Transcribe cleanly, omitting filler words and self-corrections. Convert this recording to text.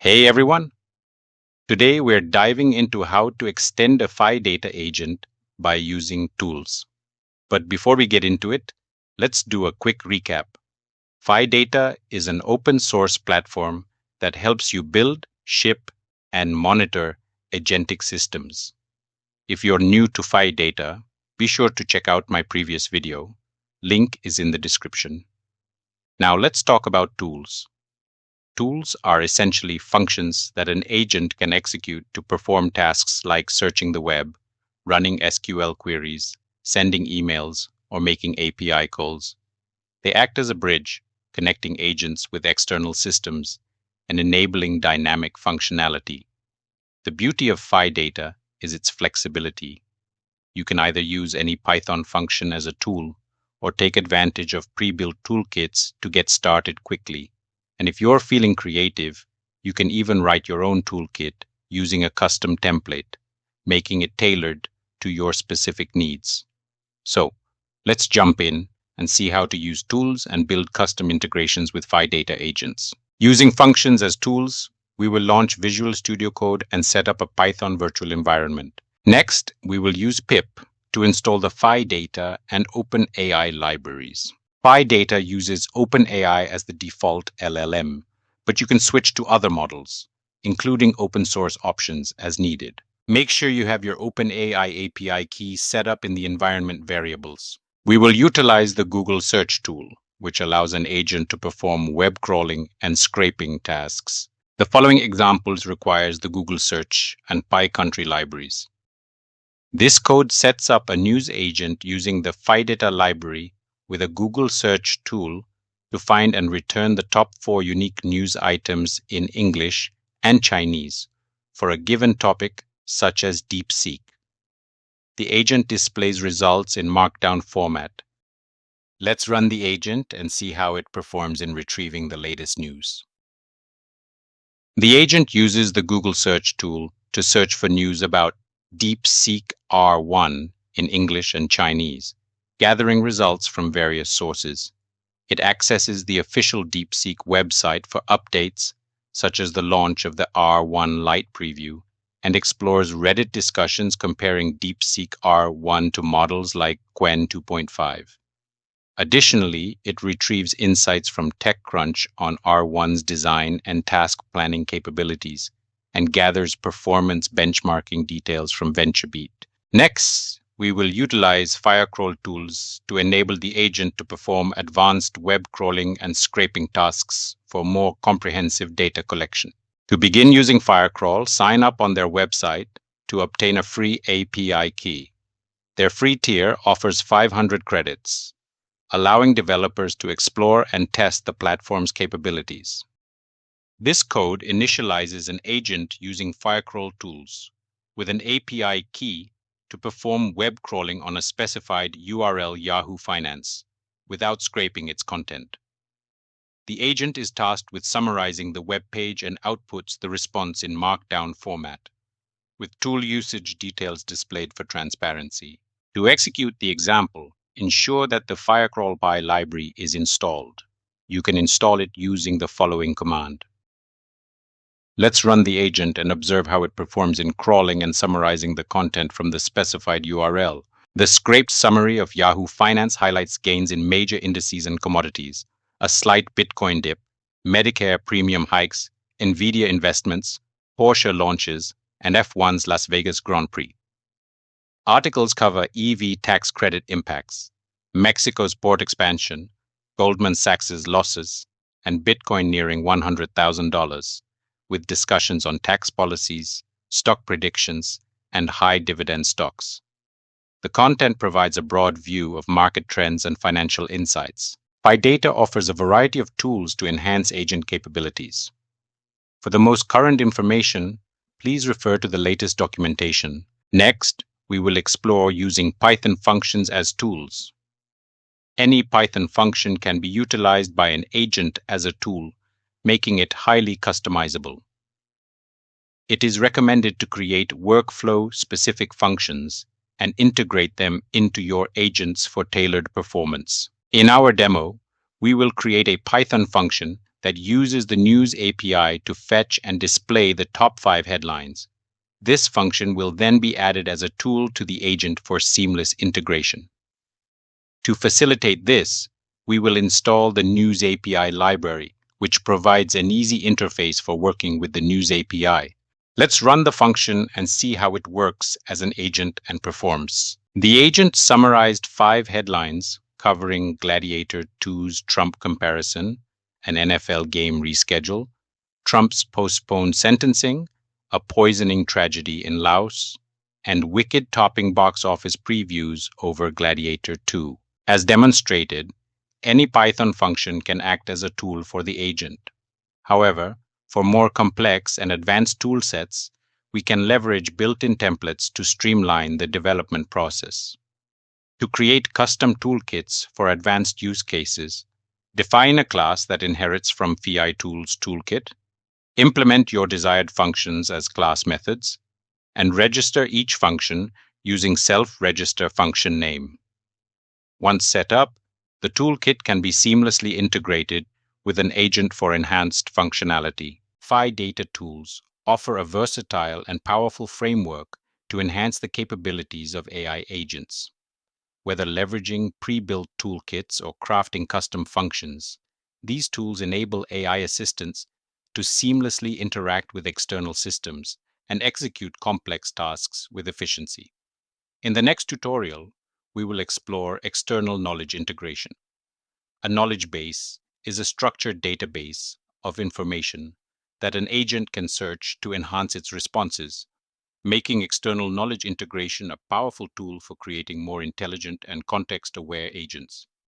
Hey everyone! Today we're diving into how to extend a Phidata agent by using tools. But before we get into it, let's do a quick recap. Phidata is an open source platform that helps you build, ship, and monitor agentic systems. If you're new to Phidata, be sure to check out my previous video. Link is in the description. Now let's talk about tools. Tools are essentially functions that an agent can execute to perform tasks like searching the web, running SQL queries, sending emails, or making API calls. They act as a bridge, connecting agents with external systems and enabling dynamic functionality. The beauty of Phidata is its flexibility. You can either use any Python function as a tool or take advantage of pre-built toolkits to get started quickly. And if you're feeling creative, you can even write your own toolkit using a custom template, making it tailored to your specific needs. So, let's jump in and see how to use tools and build custom integrations with Phidata agents. Using functions as tools, we will launch Visual Studio Code and set up a Python virtual environment. Next, we will use pip to install the Phidata and OpenAI libraries. Phidata uses OpenAI as the default LLM, but you can switch to other models, including open source options as needed. Make sure you have your OpenAI API key set up in the environment variables. We will utilize the Google Search tool, which allows an agent to perform web crawling and scraping tasks. The following examples requires the Google Search and PyCountry libraries. This code sets up a news agent using the Phidata library with a Google Search tool to find and return the top 4 unique news items in English and Chinese for a given topic such as DeepSeek. The agent displays results in Markdown format. Let's run the agent and see how it performs in retrieving the latest news. The agent uses the Google Search tool to search for news about DeepSeek R1 in English and Chinese, gathering results from various sources. It accesses the official DeepSeek website for updates, such as the launch of the R1 Lite preview, and explores Reddit discussions comparing DeepSeek R1 to models like Qwen 2.5. Additionally, it retrieves insights from TechCrunch on R1's design and task planning capabilities, and gathers performance benchmarking details from VentureBeat. Next, we will utilize Firecrawl tools to enable the agent to perform advanced web crawling and scraping tasks for more comprehensive data collection. To begin using Firecrawl, sign up on their website to obtain a free API key. Their free tier offers 500 credits, allowing developers to explore and test the platform's capabilities. This code initializes an agent using Firecrawl tools with an API key to perform web crawling on a specified URL Yahoo Finance without scraping its content. The agent is tasked with summarizing the web page and outputs the response in Markdown format, with tool usage details displayed for transparency. To execute the example, ensure that the Firecrawl Py library is installed. You can install it using the following command. Let's run the agent and observe how it performs in crawling and summarizing the content from the specified URL. The scraped summary of Yahoo Finance highlights gains in major indices and commodities, a slight Bitcoin dip, Medicare premium hikes, Nvidia investments, Porsche launches, and F1's Las Vegas Grand Prix. Articles cover EV tax credit impacts, Mexico's port expansion, Goldman Sachs's losses, and Bitcoin nearing $100,000. With discussions on tax policies, stock predictions, and high dividend stocks. The content provides a broad view of market trends and financial insights. Phidata offers a variety of tools to enhance agent capabilities. For the most current information, please refer to the latest documentation. Next, we will explore using Python functions as tools. Any Python function can be utilized by an agent as a tool, making it highly customizable. It is recommended to create workflow-specific functions and integrate them into your agents for tailored performance. In our demo, we will create a Python function that uses the News API to fetch and display the top 5 headlines. This function will then be added as a tool to the agent for seamless integration. To facilitate this, we will install the News API library, which provides an easy interface for working with the News API. Let's run the function and see how it works as an agent and performs. The agent summarized 5 headlines covering Gladiator 2's Trump comparison, an NFL game reschedule, Trump's postponed sentencing, a poisoning tragedy in Laos, and wicked topping box office previews over Gladiator 2. As demonstrated, any Python function can act as a tool for the agent. However, for more complex and advanced tool sets, we can leverage built-in templates to streamline the development process. To create custom toolkits for advanced use cases, define a class that inherits from Phidata Tools Toolkit, implement your desired functions as class methods, and register each function using self-register function name. Once set up, the toolkit can be seamlessly integrated with an agent for enhanced functionality. Phidata Tools offer a versatile and powerful framework to enhance the capabilities of AI agents. Whether leveraging pre-built toolkits or crafting custom functions, these tools enable AI assistants to seamlessly interact with external systems and execute complex tasks with efficiency. In the next tutorial, we will explore external knowledge integration. A knowledge base is a structured database of information that an agent can search to enhance its responses, making external knowledge integration a powerful tool for creating more intelligent and context-aware agents.